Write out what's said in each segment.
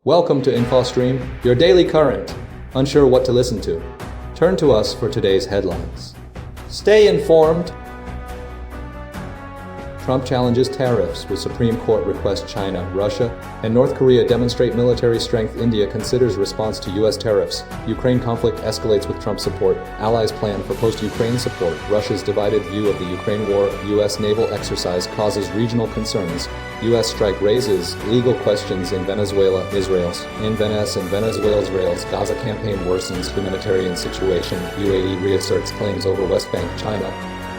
Welcome to InfoStream, your daily current. Unsure what to listen to? Turn to us for today's headlines. Stay informed. Trump challenges tariffs with Supreme Court requests China, Russia, and North Korea demonstrate military strength. India considers response to U.S. tariffs. Ukraine conflict escalates with Trump support. Allies plan for post-Ukraine support. Russia's divided view of the Ukraine war. U.S. naval exercise causes regional concerns. U.S. strike raises legal questions in Venezuela. Israel's Gaza campaign worsens humanitarian situation. UAE reasserts claims over West Bank. China,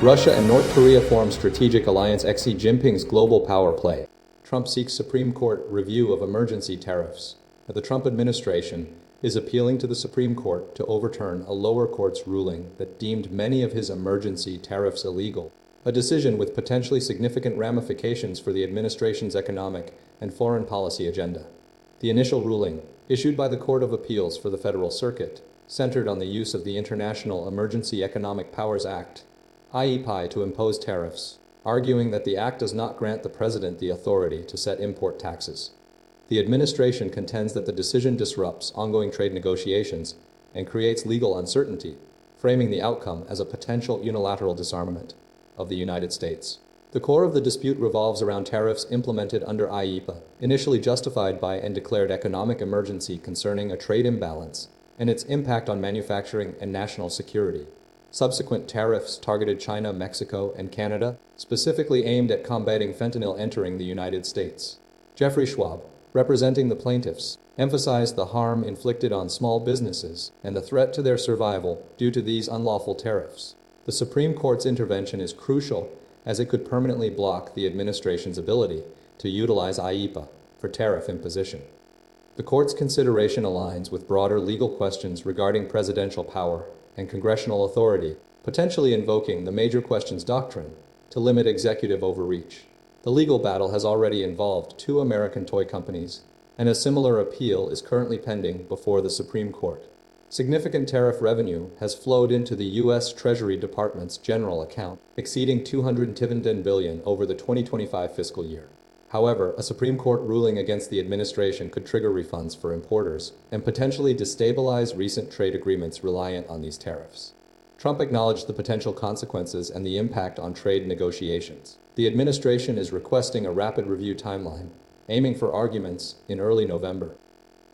Russia and North Korea form strategic alliance. Xi Jinping's global power play. Trump seeks Supreme Court review of emergency tariffs. The Trump administration is appealing to the Supreme Court to overturn a lower court's ruling that deemed many of his emergency tariffs illegal, a decision with potentially significant ramifications for the administration's economic and foreign policy agenda. The initial ruling, issued by the Court of Appeals for the Federal Circuit, centered on the use of the International Emergency Economic Powers Act, IEPI, to impose tariffs, arguing that the act does not grant the president the authority to set import taxes. The administration contends that the decision disrupts ongoing trade negotiations and creates legal uncertainty, framing the outcome as a potential unilateral disarmament of the United States. The core of the dispute revolves around tariffs implemented under IEPA, initially justified by and declared economic emergency concerning a trade imbalance and its impact on manufacturing and national security. Subsequent tariffs targeted China, Mexico, and Canada, specifically aimed at combating fentanyl entering the United States. Jeffrey Schwab, representing the plaintiffs, emphasized the harm inflicted on small businesses and the threat to their survival due to these unlawful tariffs. The Supreme Court's intervention is crucial as it could permanently block the administration's ability to utilize IEPA for tariff imposition. The court's consideration aligns with broader legal questions regarding presidential power and congressional authority, potentially invoking the major questions doctrine to limit executive overreach. The legal battle has already involved 2 American toy companies, and a similar appeal is currently pending before the Supreme Court. Significant tariff revenue has flowed into the U.S. Treasury Department's general account, exceeding $210 billion over the 2025 fiscal year. However, a Supreme Court ruling against the administration could trigger refunds for importers and potentially destabilize recent trade agreements reliant on these tariffs. Trump acknowledged the potential consequences and the impact on trade negotiations. The administration is requesting a rapid review timeline, aiming for arguments in early November.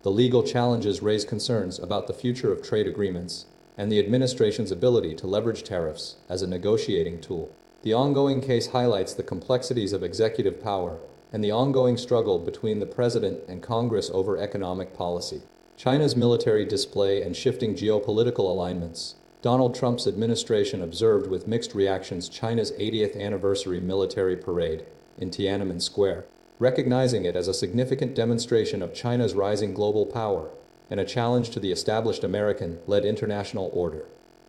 The legal challenges raise concerns about the future of trade agreements and the administration's ability to leverage tariffs as a negotiating tool. The ongoing case highlights the complexities of executive power and the ongoing struggle between the president and Congress over economic policy. China's military display and shifting geopolitical alignments. Donald Trump's administration observed with mixed reactions China's 80th anniversary military parade in Tiananmen Square, recognizing it as a significant demonstration of China's rising global power and a challenge to the established American-led international order.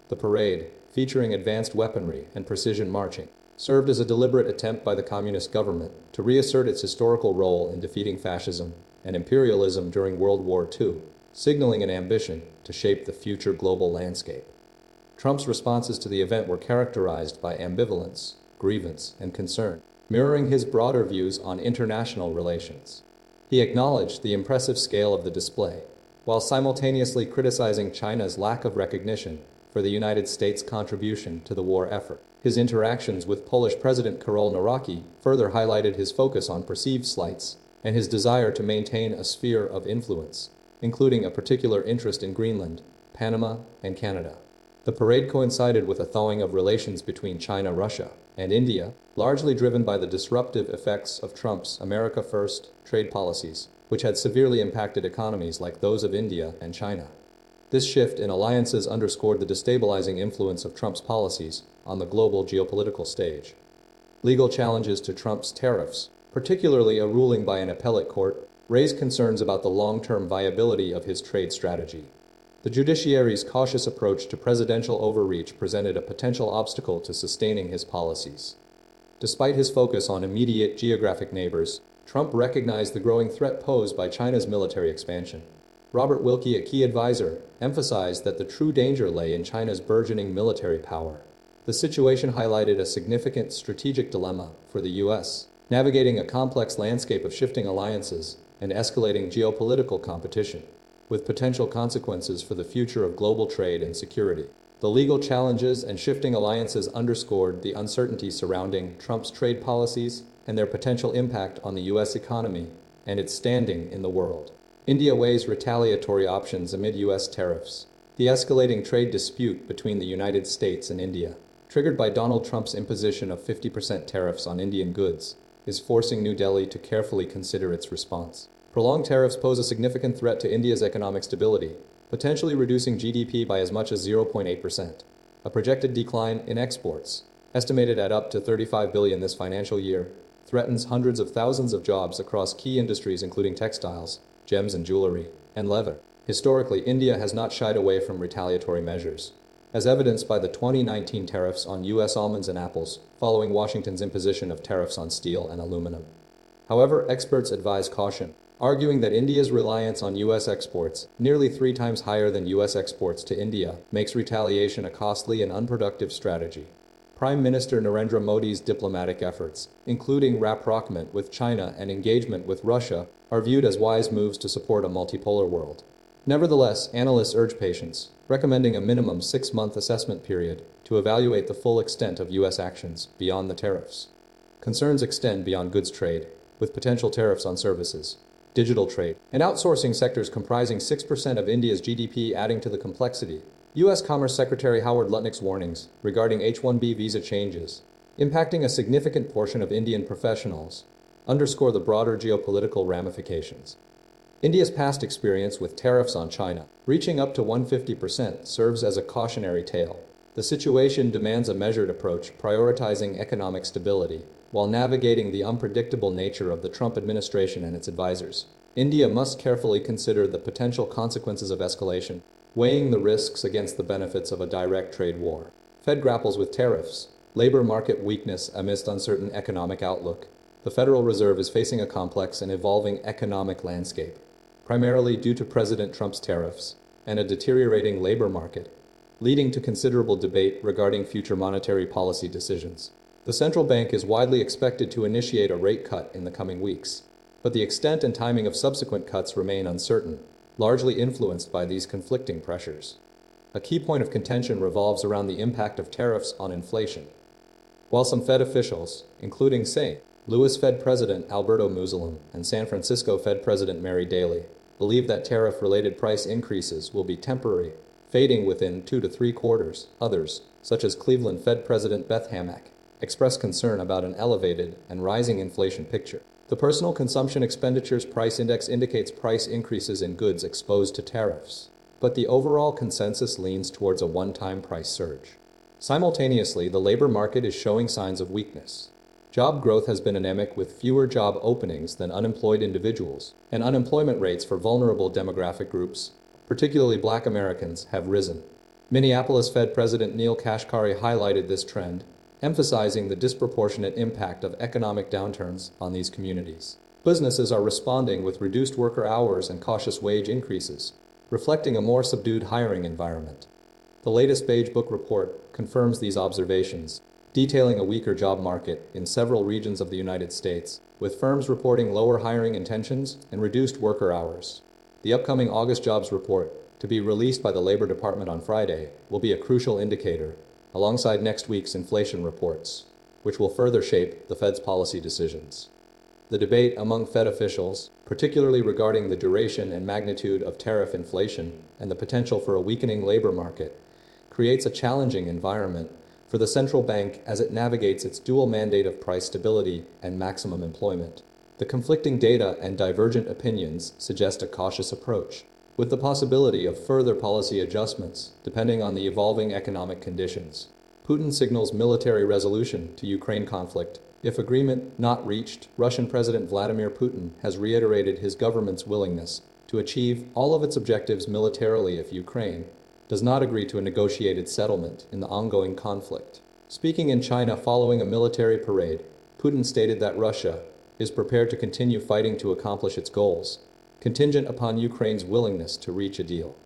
The parade, featuring advanced weaponry and precision marching, served as a deliberate attempt by the communist government to reassert its historical role in defeating fascism and imperialism during World War II, signaling an ambition to shape the future global landscape. Trump's responses to the event were characterized by ambivalence, grievance, and concern, mirroring his broader views on international relations. He acknowledged the impressive scale of the display, while simultaneously criticizing China's lack of recognition for the United States' contribution to the war effort. His interactions with Polish President Karol Nawrocki further highlighted his focus on perceived slights and his desire to maintain a sphere of influence, including a particular interest in Greenland, Panama, and Canada. The parade coincided with a thawing of relations between China, Russia, and India, largely driven by the disruptive effects of Trump's America First trade policies, which had severely impacted economies like those of India and China. This shift in alliances underscored the destabilizing influence of Trump's policies on the global geopolitical stage. Legal challenges to Trump's tariffs, particularly a ruling by an appellate court, raised concerns about the long-term viability of his trade strategy. The judiciary's cautious approach to presidential overreach presented a potential obstacle to sustaining his policies. Despite his focus on immediate geographic neighbors, Trump recognized the growing threat posed by China's military expansion. Robert Wilkie, a key advisor, emphasized that the true danger lay in China's burgeoning military power. The situation highlighted a significant strategic dilemma for the U.S., navigating a complex landscape of shifting alliances and escalating geopolitical competition, with potential consequences for the future of global trade and security. The legal challenges and shifting alliances underscored the uncertainty surrounding Trump's trade policies and their potential impact on the U.S. economy and its standing in the world. India weighs retaliatory options amid U.S. tariffs. The escalating trade dispute between the United States and India, triggered by Donald Trump's imposition of 50% tariffs on Indian goods, is forcing New Delhi to carefully consider its response. Prolonged tariffs pose a significant threat to India's economic stability, potentially reducing GDP by as much as 0.8%. A projected decline in exports, estimated at up to $35 billion this financial year, threatens hundreds of thousands of jobs across key industries including textiles, gems and jewelry, and leather. Historically, India has not shied away from retaliatory measures, as evidenced by the 2019 tariffs on U.S. almonds and apples, following Washington's imposition of tariffs on steel and aluminum. However, experts advise caution, arguing that India's reliance on U.S. exports, nearly 3 times higher than U.S. exports to India, makes retaliation a costly and unproductive strategy. Prime Minister Narendra Modi's diplomatic efforts, including rapprochement with China and engagement with Russia, are viewed as wise moves to support a multipolar world. Nevertheless, analysts urge patience, recommending a minimum 6-month assessment period to evaluate the full extent of U.S. actions beyond the tariffs. Concerns extend beyond goods trade, with potential tariffs on services, digital trade, and outsourcing sectors comprising 6% of India's GDP, adding to the complexity. U.S. Commerce Secretary Howard Lutnick's warnings regarding H-1B visa changes, impacting a significant portion of Indian professionals, underscore the broader geopolitical ramifications. India's past experience with tariffs on China, reaching up to 150%, serves as a cautionary tale. The situation demands a measured approach, prioritizing economic stability, while navigating the unpredictable nature of the Trump administration and its advisors. India must carefully consider the potential consequences of escalation, weighing the risks against the benefits of a direct trade war. Fed grapples with tariffs, labor market weakness amidst uncertain economic outlook. The Federal Reserve is facing a complex and evolving economic landscape, primarily due to President Trump's tariffs and a deteriorating labor market, leading to considerable debate regarding future monetary policy decisions. The central bank is widely expected to initiate a rate cut in the coming weeks, but the extent and timing of subsequent cuts remain uncertain, largely influenced by these conflicting pressures. A key point of contention revolves around the impact of tariffs on inflation. While some Fed officials, including St. Louis Fed President Alberto Musalem and San Francisco Fed President Mary Daly, believe that tariff-related price increases will be temporary, fading within 2 to 3 quarters, others, such as Cleveland Fed President Beth Hammack, express concern about an elevated and rising inflation picture. The Personal Consumption Expenditures Price Index indicates price increases in goods exposed to tariffs, but the overall consensus leans towards a one-time price surge. Simultaneously, the labor market is showing signs of weakness. Job growth has been anemic, with fewer job openings than unemployed individuals, and unemployment rates for vulnerable demographic groups, particularly Black Americans, have risen. Minneapolis Fed President Neil Kashkari highlighted this trend, emphasizing the disproportionate impact of economic downturns on these communities. Businesses are responding with reduced worker hours and cautious wage increases, reflecting a more subdued hiring environment. The latest Beige Book report confirms these observations, detailing a weaker job market in several regions of the United States, with firms reporting lower hiring intentions and reduced worker hours. The upcoming August jobs report, to be released by the Labor Department on Friday, will be a crucial indicator, alongside next week's inflation reports, which will further shape the Fed's policy decisions. The debate among Fed officials, particularly regarding the duration and magnitude of tariff inflation and the potential for a weakening labor market, creates a challenging environment for the central bank as it navigates its dual mandate of price stability and maximum employment. The conflicting data and divergent opinions suggest a cautious approach, with the possibility of further policy adjustments depending on the evolving economic conditions. Putin signals military resolution to Ukraine conflict. If agreement not reached, Russian President Vladimir Putin has reiterated his government's willingness to achieve all of its objectives militarily if Ukraine does not agree to a negotiated settlement in the ongoing conflict. Speaking in China following a military parade, Putin stated that Russia is prepared to continue fighting to accomplish its goals, contingent upon Ukraine's willingness to reach a deal.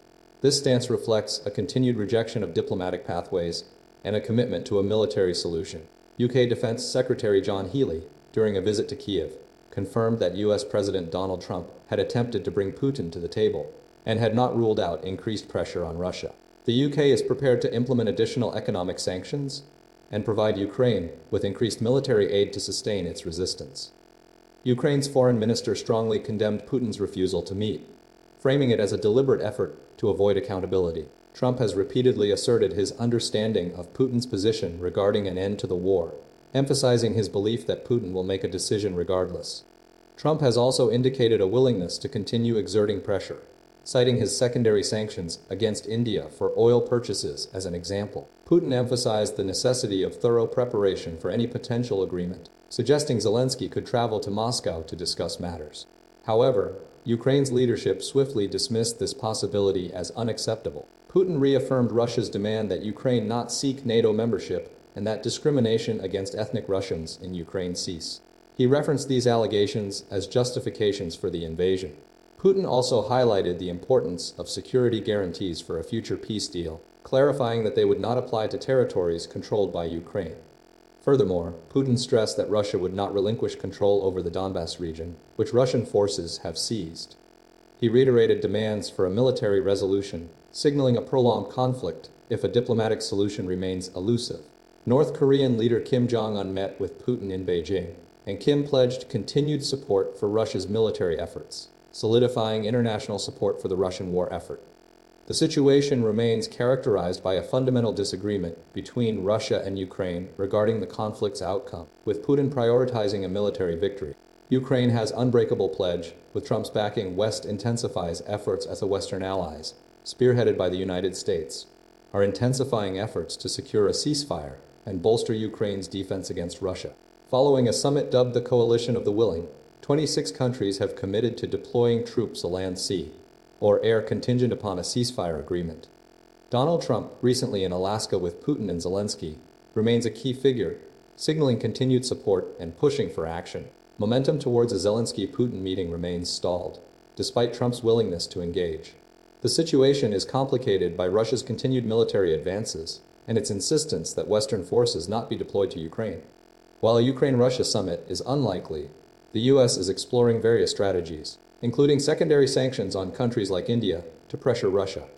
This stance reflects a continued rejection of diplomatic pathways and a commitment to a military solution. UK Defense Secretary John Healey, during a visit to Kiev, confirmed that US President Donald Trump had attempted to bring Putin to the table and had not ruled out increased pressure on Russia. The UK is prepared to implement additional economic sanctions and provide Ukraine with increased military aid to sustain its resistance. Ukraine's foreign minister strongly condemned Putin's refusal to meet, framing it as a deliberate effort to avoid accountability. Trump has repeatedly asserted his understanding of Putin's position regarding an end to the war, emphasizing his belief that Putin will make a decision regardless. Trump has also indicated a willingness to continue exerting pressure, citing his secondary sanctions against India for oil purchases as an example. Putin emphasized the necessity of thorough preparation for any potential agreement, suggesting Zelensky could travel to Moscow to discuss matters. However, Ukraine's leadership swiftly dismissed this possibility as unacceptable. Putin reaffirmed Russia's demand that Ukraine not seek NATO membership and that discrimination against ethnic Russians in Ukraine cease. He referenced these allegations as justifications for the invasion. Putin also highlighted the importance of security guarantees for a future peace deal, clarifying that they would not apply to territories controlled by Ukraine. Furthermore, Putin stressed that Russia would not relinquish control over the Donbas region, which Russian forces have seized. He reiterated demands for a military resolution, signaling a prolonged conflict if a diplomatic solution remains elusive. North Korean leader Kim Jong-un met with Putin in Beijing, and Kim pledged continued support for Russia's military efforts, solidifying international support for the Russian war effort. The situation remains characterized by a fundamental disagreement between Russia and Ukraine regarding the conflict's outcome, with Putin prioritizing a military victory. Ukraine has Unbreakable pledge, with Trump's backing. West intensifies efforts as a Western allies, spearheaded by the United States, are intensifying efforts to secure a ceasefire and bolster Ukraine's defense against Russia. Following a summit dubbed the Coalition of the Willing, 26 countries have committed to deploying troops land, sea, or air contingent upon a ceasefire agreement. Donald Trump, recently in Alaska with Putin and Zelensky, remains a key figure, signaling continued support and pushing for action. Momentum towards a Zelensky-Putin meeting remains stalled, despite Trump's willingness to engage. The situation is complicated by Russia's continued military advances and its insistence that Western forces not be deployed to Ukraine. While a Ukraine-Russia summit is unlikely, the US is exploring various strategies, including secondary sanctions on countries like India, to pressure Russia.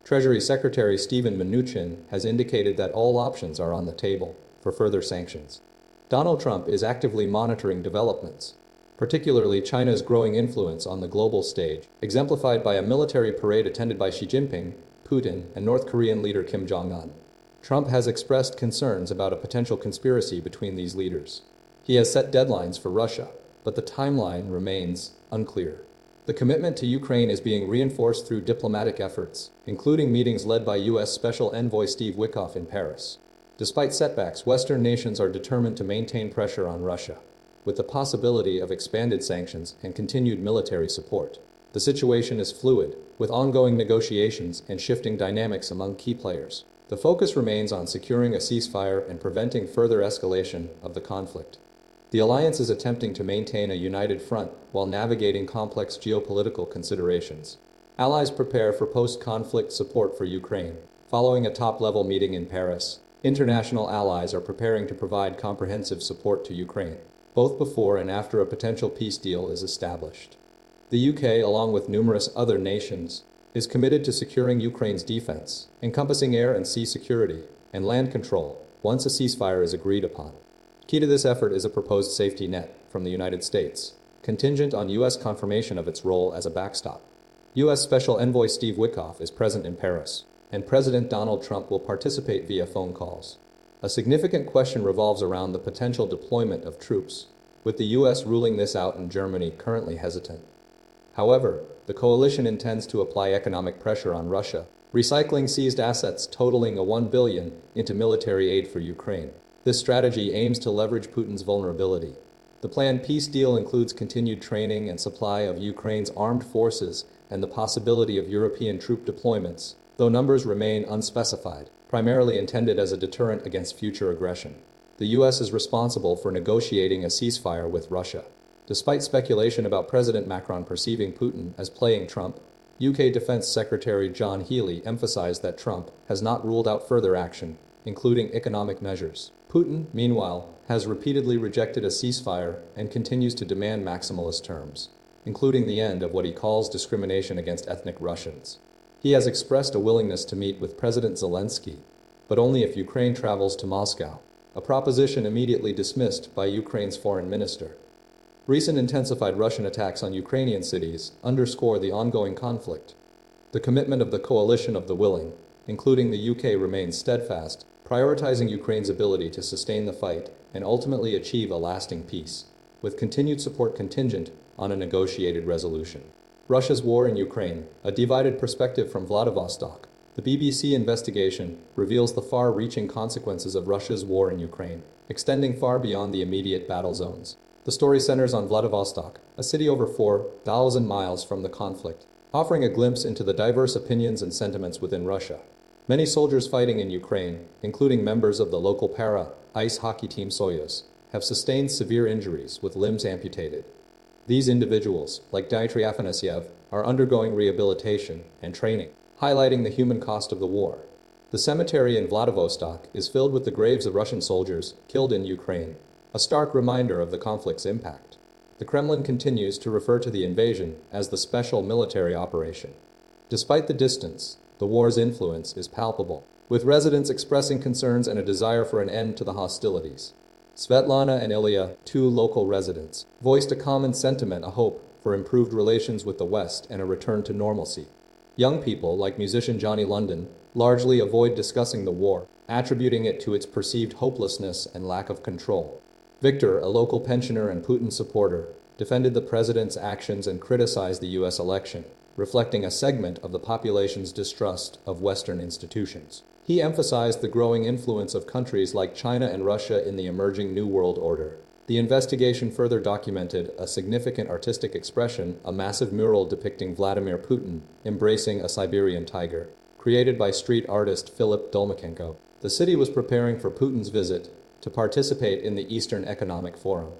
Treasury Secretary Steven Mnuchin has indicated that all options are on the table for further sanctions. Donald Trump is actively monitoring developments, particularly China's growing influence on the global stage, exemplified by a military parade attended by Xi Jinping, Putin, and North Korean leader Kim Jong-un. Trump has expressed concerns about a potential conspiracy between these leaders. He has set deadlines for Russia, but the timeline remains unclear. The commitment to Ukraine is being reinforced through diplomatic efforts, including meetings led by U.S. Special Envoy Steve Witkoff in Paris. Despite setbacks, Western nations are determined to maintain pressure on Russia, with the possibility of expanded sanctions and continued military support. The situation is fluid, with ongoing negotiations and shifting dynamics among key players. The focus remains on securing a ceasefire and preventing further escalation of the conflict. The alliance is attempting to maintain a united front while navigating complex geopolitical considerations. Allies prepare for post-conflict support for Ukraine. Following a top-level meeting in Paris, international allies are preparing to provide comprehensive support to Ukraine, both before and after a potential peace deal is established. The UK, along with numerous other nations, is committed to securing Ukraine's defense, encompassing air and sea security and land control, once a ceasefire is agreed upon. Key to this effort is a proposed safety net from the United States, contingent on U.S. confirmation of its role as a backstop. U.S. Special Envoy Steve Witkoff is present in Paris, and President Donald Trump will participate via phone calls. A significant question revolves around the potential deployment of troops, with the U.S. ruling this out and Germany currently hesitant. However, the coalition intends to apply economic pressure on Russia, recycling seized assets totaling $1 billion into military aid for Ukraine. This strategy aims to leverage Putin's vulnerability. The planned peace deal includes continued training and supply of Ukraine's armed forces and the possibility of European troop deployments, though numbers remain unspecified, primarily intended as a deterrent against future aggression. The U.S. is responsible for negotiating a ceasefire with Russia. Despite speculation about President Macron perceiving Putin as playing Trump, UK Defense Secretary John Healey emphasized that Trump has not ruled out further action, including economic measures. Putin, meanwhile, has repeatedly rejected a ceasefire and continues to demand maximalist terms, including the end of what he calls discrimination against ethnic Russians. He has expressed a willingness to meet with President Zelensky, but only if Ukraine travels to Moscow, a proposition immediately dismissed by Ukraine's foreign minister. Recent intensified Russian attacks on Ukrainian cities underscore the ongoing conflict. The commitment of the coalition of the willing, including the UK, remains steadfast, prioritizing Ukraine's ability to sustain the fight and ultimately achieve a lasting peace, with continued support contingent on a negotiated resolution. Russia's war in Ukraine, a divided perspective from Vladivostok. The BBC investigation reveals the far-reaching consequences of Russia's war in Ukraine, extending far beyond the immediate battle zones. The story centers on Vladivostok, a city over 4,000 miles from the conflict, offering a glimpse into the diverse opinions and sentiments within Russia. Many soldiers fighting in Ukraine, including members of the local para-ice hockey team Soyuz, have sustained severe injuries with limbs amputated. These individuals, like Dmitry Afanasyev, are undergoing rehabilitation and training, highlighting the human cost of the war. The cemetery in Vladivostok is filled with the graves of Russian soldiers killed in Ukraine, a stark reminder of the conflict's impact. The Kremlin continues to refer to the invasion as the special military operation. Despite the distance, the war's influence is palpable, with residents expressing concerns and a desire for an end to the hostilities. Svetlana and Ilya, two local residents, voiced a common sentiment, a hope for improved relations with the West and a return to normalcy. Young people, like musician Johnny London, largely avoid discussing the war, attributing it to its perceived hopelessness and lack of control. Victor, a local pensioner and Putin supporter, defended the president's actions and criticized the U.S. election, reflecting a segment of the population's distrust of Western institutions. He emphasized the growing influence of countries like China and Russia in the emerging New World Order. The investigation further documented a significant artistic expression, a massive mural depicting Vladimir Putin embracing a Siberian tiger, created by street artist Philip Dolmakhenko. The city was preparing for Putin's visit to participate in the Eastern Economic Forum.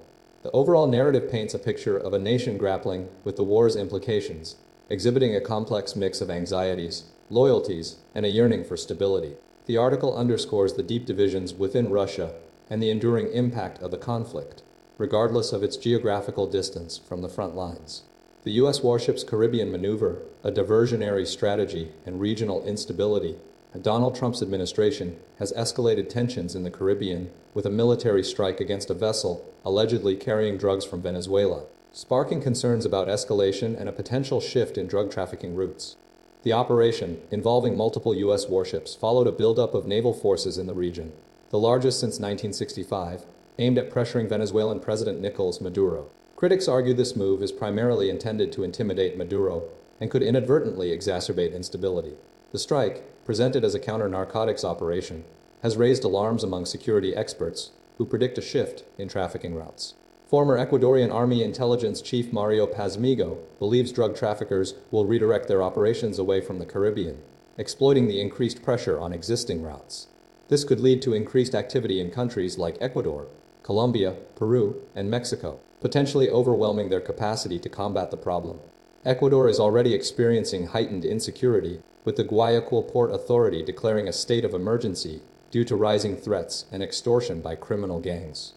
The overall narrative paints a picture of a nation grappling with the war's implications, exhibiting a complex mix of anxieties, loyalties, and a yearning for stability. The article underscores the deep divisions within Russia and the enduring impact of the conflict, regardless of its geographical distance from the front lines. The U.S. Warships Caribbean maneuver, a diversionary strategy and regional instability, Donald Trump's administration has escalated tensions in the Caribbean with a military strike against a vessel allegedly carrying drugs from Venezuela, sparking concerns about escalation and a potential shift in drug trafficking routes. The operation, involving multiple U.S. warships, followed a buildup of naval forces in the region, the largest since 1965, aimed at pressuring Venezuelan President Nicolás Maduro. Critics argue this move is primarily intended to intimidate Maduro and could inadvertently exacerbate instability. The strike, presented as a counter-narcotics operation, has raised alarms among security experts who predict a shift in trafficking routes. Former Ecuadorian Army Intelligence Chief Mario Pazmigo believes drug traffickers will redirect their operations away from the Caribbean, exploiting the increased pressure on existing routes. This could lead to increased activity in countries like Ecuador, Colombia, Peru, and Mexico, potentially overwhelming their capacity to combat the problem. Ecuador is already experiencing heightened insecurity, with the Guayaquil Port Authority declaring a state of emergency due to rising threats and extortion by criminal gangs.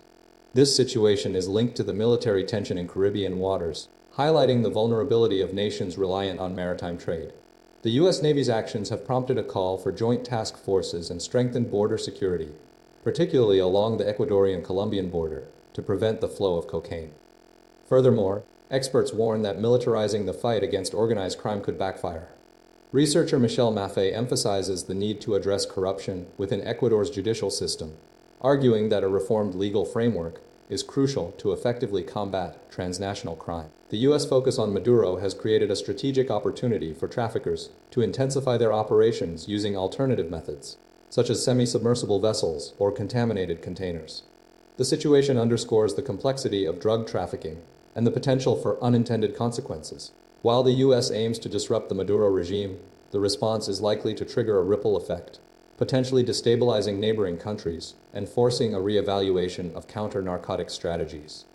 This situation is linked to the military tension in Caribbean waters, highlighting the vulnerability of nations reliant on maritime trade. The U.S. Navy's actions have prompted a call for joint task forces and strengthened border security, particularly along the Ecuadorian-Colombian border, to prevent the flow of cocaine. Furthermore, experts warn that militarizing the fight against organized crime could backfire. Researcher Michelle Maffei emphasizes the need to address corruption within Ecuador's judicial system, arguing that a reformed legal framework is crucial to effectively combat transnational crime. The U.S. focus on Maduro has created a strategic opportunity for traffickers to intensify their operations using alternative methods, such as semi-submersible vessels or contaminated containers. The situation underscores the complexity of drug trafficking and the potential for unintended consequences. While the U.S. aims to disrupt the Maduro regime, the response is likely to trigger a ripple effect, potentially destabilizing neighboring countries and forcing a reevaluation of counter-narcotic strategies.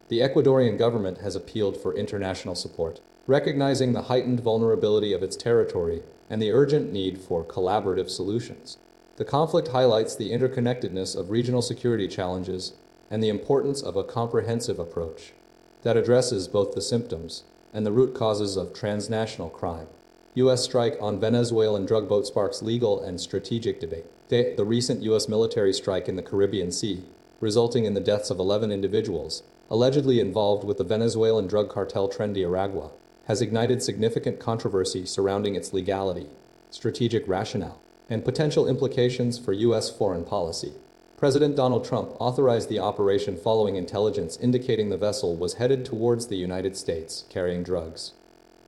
The Ecuadorian government has appealed for international support, recognizing the heightened vulnerability of its territory and the urgent need for collaborative solutions. The conflict highlights the interconnectedness of regional security challenges and the importance of a comprehensive approach that addresses both the symptoms and the root causes of transnational crime. U.S. strike on Venezuelan drug boat sparks legal and strategic debate. The recent U.S. military strike in the Caribbean Sea, resulting in the deaths of 11 individuals, allegedly involved with the Venezuelan drug cartel Tren de Aragua, has ignited significant controversy surrounding its legality, strategic rationale, and potential implications for U.S. foreign policy. President Donald Trump authorized the operation following intelligence indicating the vessel was headed towards the United States carrying drugs.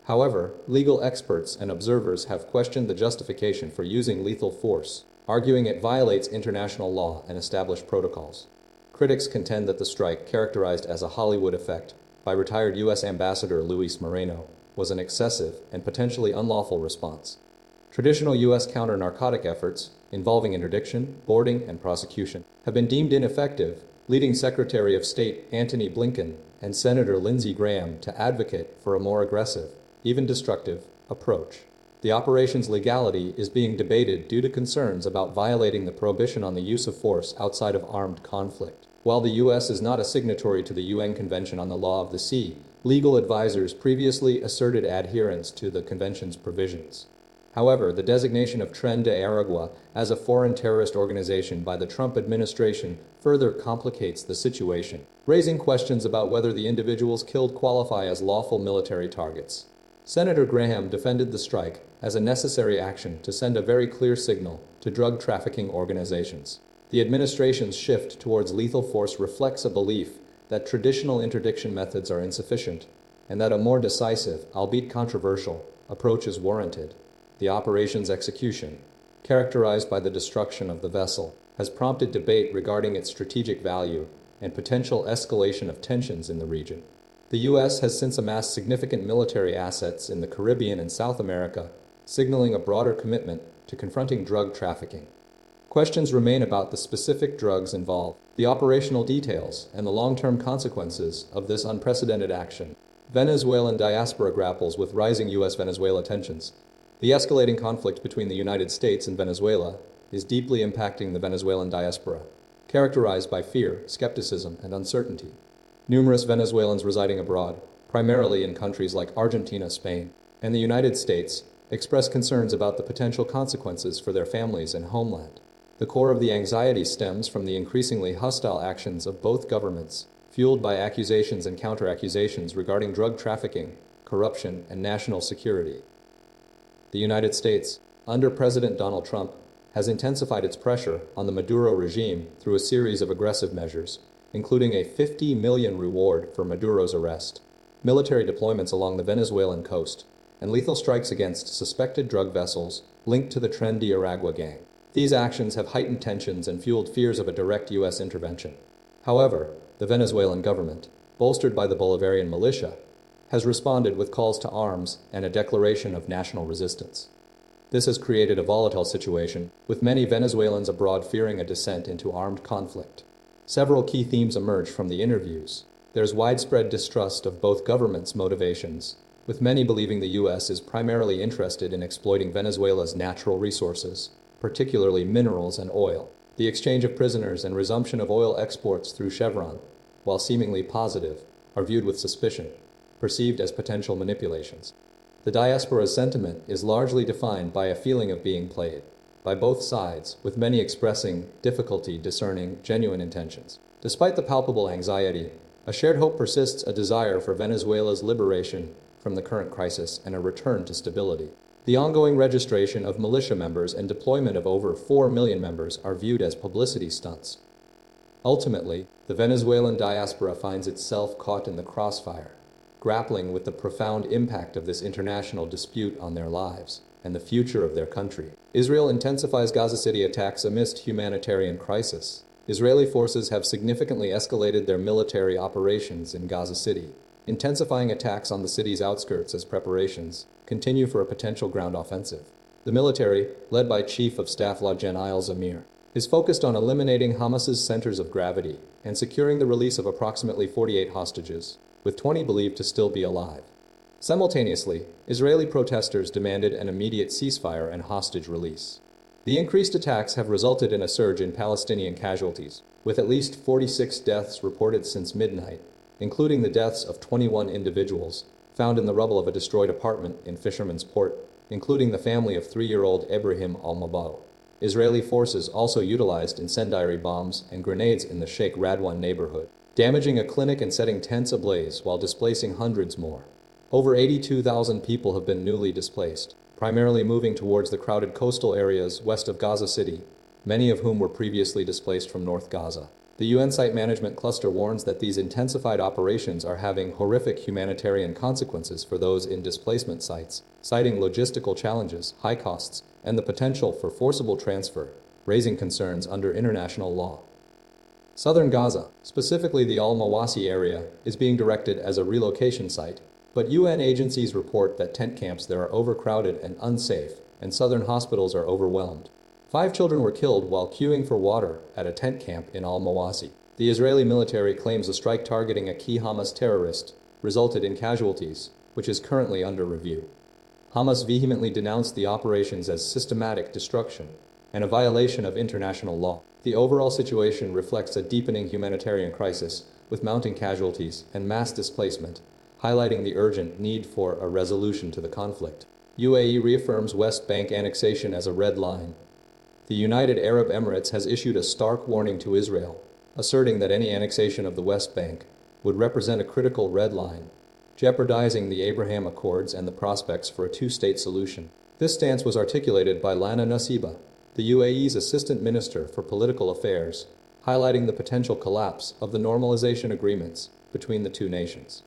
However, legal experts and observers have questioned the justification for using lethal force, arguing it violates international law and established protocols. Critics contend that the strike, characterized as a Hollywood effect by retired U.S. Ambassador Luis Moreno, was an excessive and potentially unlawful response. Traditional U.S. counter-narcotic efforts, involving interdiction, boarding, and prosecution, have been deemed ineffective, leading Secretary of State Antony Blinken and Senator Lindsey Graham to advocate for a more aggressive, even destructive, approach. The operation's legality is being debated due to concerns about violating the prohibition on the use of force outside of armed conflict. While the U.S. is not a signatory to the UN Convention on the Law of the Sea, legal advisors previously asserted adherence to the convention's provisions. However, the designation of Tren de Aragua as a foreign terrorist organization by the Trump administration further complicates the situation, raising questions about whether the individuals killed qualify as lawful military targets. Senator Graham defended the strike as a necessary action to send a very clear signal to drug trafficking organizations. The administration's shift towards lethal force reflects a belief that traditional interdiction methods are insufficient and that a more decisive, albeit controversial, approach is warranted. The operation's execution, characterized by the destruction of the vessel, has prompted debate regarding its strategic value and potential escalation of tensions in the region. The U.S. has since amassed significant military assets in the Caribbean and South America, signaling a broader commitment to confronting drug trafficking. Questions remain about the specific drugs involved, the operational details, and the long-term consequences of this unprecedented action. Venezuelan diaspora grapples with rising US-Venezuela tensions. The escalating conflict between the United States and Venezuela is deeply impacting the Venezuelan diaspora, characterized by fear, skepticism, and uncertainty. Numerous Venezuelans residing abroad, primarily in countries like Argentina, Spain, and the United States, express concerns about the potential consequences for their families and homeland. The core of the anxiety stems from the increasingly hostile actions of both governments, fueled by accusations and counter-accusations regarding drug trafficking, corruption, and national security. The United States, under President Donald Trump, has intensified its pressure on the Maduro regime through a series of aggressive measures, including a $50 million reward for Maduro's arrest, military deployments along the Venezuelan coast, and lethal strikes against suspected drug vessels linked to the Tren de Aragua gang. These actions have heightened tensions and fueled fears of a direct U.S. intervention. However, the Venezuelan government, bolstered by the Bolivarian militia, has responded with calls to arms and a declaration of national resistance. This has created a volatile situation, with many Venezuelans abroad fearing a descent into armed conflict. Several key themes emerge from the interviews. There's widespread distrust of both governments' motivations, with many believing the U.S. is primarily interested in exploiting Venezuela's natural resources, particularly minerals and oil. The exchange of prisoners and resumption of oil exports through Chevron, while seemingly positive, are viewed with suspicion, perceived as potential manipulations. The diaspora's sentiment is largely defined by a feeling of being played, by both sides, with many expressing difficulty discerning genuine intentions. Despite the palpable anxiety, a shared hope persists, a desire for Venezuela's liberation from the current crisis and a return to stability. The ongoing registration of militia members and deployment of over 4 million members are viewed as publicity stunts. Ultimately, the Venezuelan diaspora finds itself caught in the crossfire, grappling with the profound impact of this international dispute on their lives and the future of their country. Israel intensifies Gaza City attacks amidst humanitarian crisis. Israeli forces have significantly escalated their military operations in Gaza City, intensifying attacks on the city's outskirts as preparations continue for a potential ground offensive. The military, led by Chief of Staff Lajen Zamir, is focused on eliminating Hamas's centers of gravity and securing the release of approximately 48 hostages, with 20 believed to still be alive. Simultaneously, Israeli protesters demanded an immediate ceasefire and hostage release. The increased attacks have resulted in a surge in Palestinian casualties, with at least 46 deaths reported since midnight, including the deaths of 21 individuals found in the rubble of a destroyed apartment in Fisherman's Port, including the family of 3-year-old Ibrahim al-Mabal. Israeli forces also utilized incendiary bombs and grenades in the Sheikh Radwan neighborhood, damaging a clinic and setting tents ablaze while displacing hundreds more. Over 82,000 people have been newly displaced, primarily moving towards the crowded coastal areas west of Gaza City, many of whom were previously displaced from North Gaza. The UN Site Management Cluster warns that these intensified operations are having horrific humanitarian consequences for those in displacement sites, citing logistical challenges, high costs, and the potential for forcible transfer, raising concerns under international law. Southern Gaza, specifically the Al-Mawasi area, is being directed as a relocation site, but UN agencies report that tent camps there are overcrowded and unsafe, and southern hospitals are overwhelmed. 5 children were killed while queuing for water at a tent camp in Al-Mawasi. The Israeli military claims a strike targeting a key Hamas terrorist resulted in casualties, which is currently under review. Hamas vehemently denounced the operations as systematic destruction and a violation of international law. The overall situation reflects a deepening humanitarian crisis with mounting casualties and mass displacement, highlighting the urgent need for a resolution to the conflict. UAE reaffirms West Bank annexation as a red line. The United Arab Emirates has issued a stark warning to Israel, asserting that any annexation of the West Bank would represent a critical red line, jeopardizing the Abraham Accords and the prospects for a two-state solution. This stance was articulated by Lana Nasiba, the UAE's Assistant Minister for Political Affairs, highlighting the potential collapse of the normalization agreements between the two nations.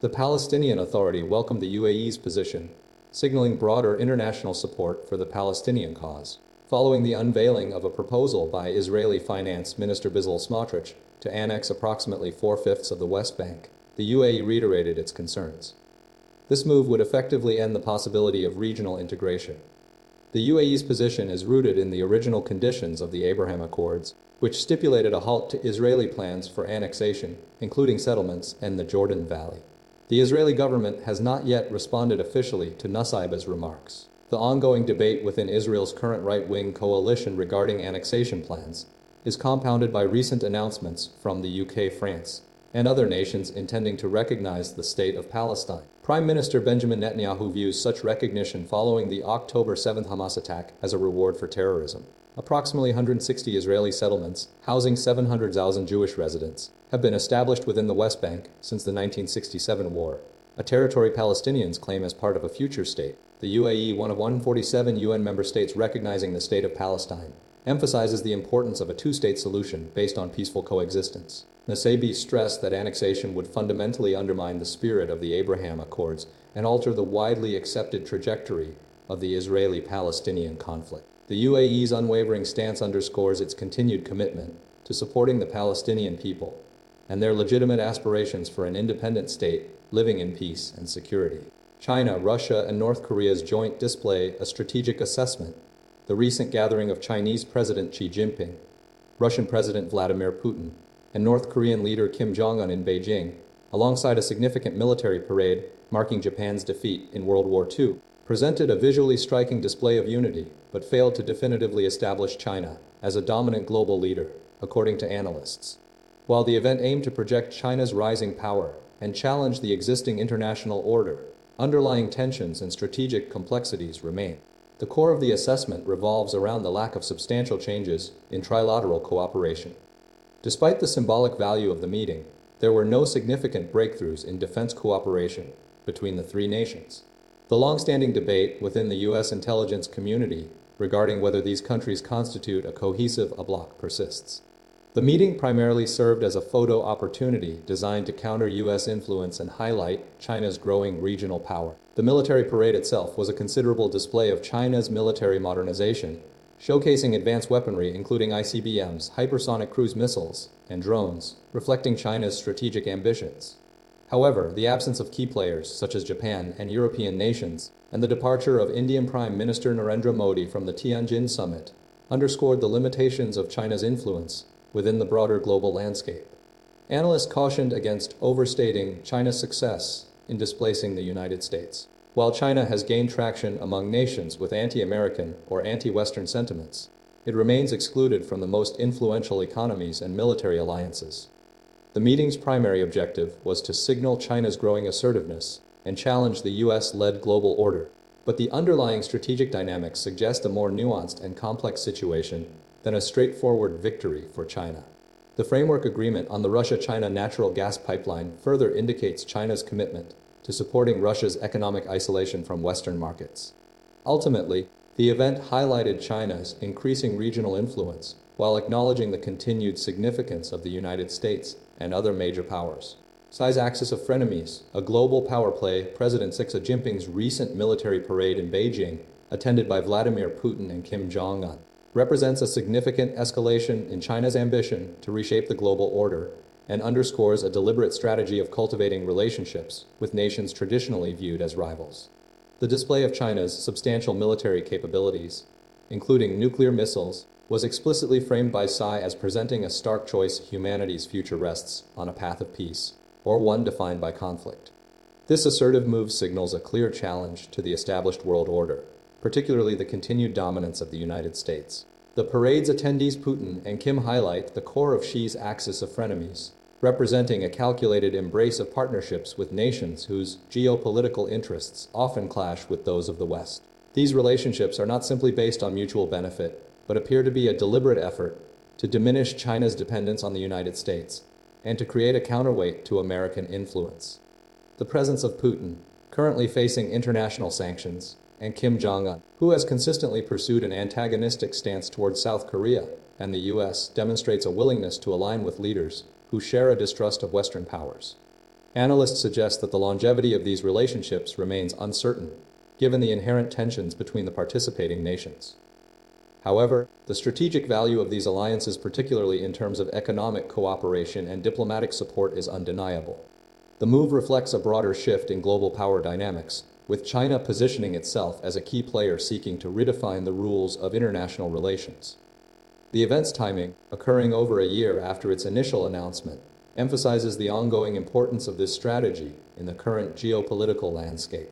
The Palestinian Authority welcomed the UAE's position, signaling broader international support for the Palestinian cause. Following the unveiling of a proposal by Israeli Finance Minister Bezalel Smotrich to annex approximately 4/5 of the West Bank, the UAE reiterated its concerns. This move would effectively end the possibility of regional integration. The UAE's position is rooted in the original conditions of the Abraham Accords, which stipulated a halt to Israeli plans for annexation, including settlements and the Jordan Valley. The Israeli government has not yet responded officially to Nasiba's remarks. The ongoing debate within Israel's current right-wing coalition regarding annexation plans is compounded by recent announcements from the UK, France, and other nations intending to recognize the State of Palestine. Prime Minister Benjamin Netanyahu views such recognition following the October 7th Hamas attack as a reward for terrorism. Approximately 160 Israeli settlements, housing 700,000 Jewish residents, have been established within the West Bank since the 1967 war, a territory Palestinians claim as part of a future state. The UAE, one of 147 UN member states recognizing the State of Palestine, emphasizes the importance of a two-state solution based on peaceful coexistence. Nasebi stressed that annexation would fundamentally undermine the spirit of the Abraham Accords and alter the widely accepted trajectory of the Israeli-Palestinian conflict. The UAE's unwavering stance underscores its continued commitment to supporting the Palestinian people and their legitimate aspirations for an independent state living in peace and security. China, Russia, and North Korea's joint display a strategic assessment. The recent gathering of Chinese President Xi Jinping, Russian President Vladimir Putin, and North Korean leader Kim Jong-un in Beijing, alongside a significant military parade marking Japan's defeat in World War II, presented a visually striking display of unity, but failed to definitively establish China as a dominant global leader, according to analysts. While the event aimed to project China's rising power and challenge the existing international order, underlying tensions and strategic complexities remain. The core of the assessment revolves around the lack of substantial changes in trilateral cooperation. Despite the symbolic value of the meeting, there were no significant breakthroughs in defense cooperation between the three nations. The long-standing debate within the U.S. intelligence community regarding whether these countries constitute a cohesive bloc persists. The meeting primarily served as a photo opportunity designed to counter U.S. influence and highlight China's growing regional power. The military parade itself was a considerable display of China's military modernization, showcasing advanced weaponry including ICBMs, hypersonic cruise missiles, and drones, reflecting China's strategic ambitions. However, the absence of key players such as Japan and European nations, and the departure of Indian Prime Minister Narendra Modi from the Tianjin summit, underscored the limitations of China's influence within the broader global landscape. Analysts cautioned against overstating China's success in displacing the United States. While China has gained traction among nations with anti-American or anti-Western sentiments, it remains excluded from the most influential economies and military alliances. The meeting's primary objective was to signal China's growing assertiveness and challenge the US-led global order, but the underlying strategic dynamics suggest a more nuanced and complex situation than a straightforward victory for China. The framework agreement on the Russia-China natural gas pipeline further indicates China's commitment to supporting Russia's economic isolation from Western markets. Ultimately, the event highlighted China's increasing regional influence while acknowledging the continued significance of the United States and other major powers. Xi's axis of frenemies, a global power play, President Xi Jinping's recent military parade in Beijing, attended by Vladimir Putin and Kim Jong-un, represents a significant escalation in China's ambition to reshape the global order and underscores a deliberate strategy of cultivating relationships with nations traditionally viewed as rivals. The display of China's substantial military capabilities, including nuclear missiles, was explicitly framed by Xi as presenting a stark choice: humanity's future rests on a path of peace, or one defined by conflict. This assertive move signals a clear challenge to the established world order, particularly the continued dominance of the United States. The parade's attendees Putin and Kim highlight the core of Xi's axis of frenemies, representing a calculated embrace of partnerships with nations whose geopolitical interests often clash with those of the West. These relationships are not simply based on mutual benefit, but appear to be a deliberate effort to diminish China's dependence on the United States and to create a counterweight to American influence. The presence of Putin, currently facing international sanctions, and Kim Jong-un, who has consistently pursued an antagonistic stance towards South Korea and the US, demonstrates a willingness to align with leaders who share a distrust of Western powers. Analysts suggest that the longevity of these relationships remains uncertain, given the inherent tensions between the participating nations. However, the strategic value of these alliances, particularly in terms of economic cooperation and diplomatic support, is undeniable. The move reflects a broader shift in global power dynamics, with China positioning itself as a key player seeking to redefine the rules of international relations. The event's timing, occurring over a year after its initial announcement, emphasizes the ongoing importance of this strategy in the current geopolitical landscape.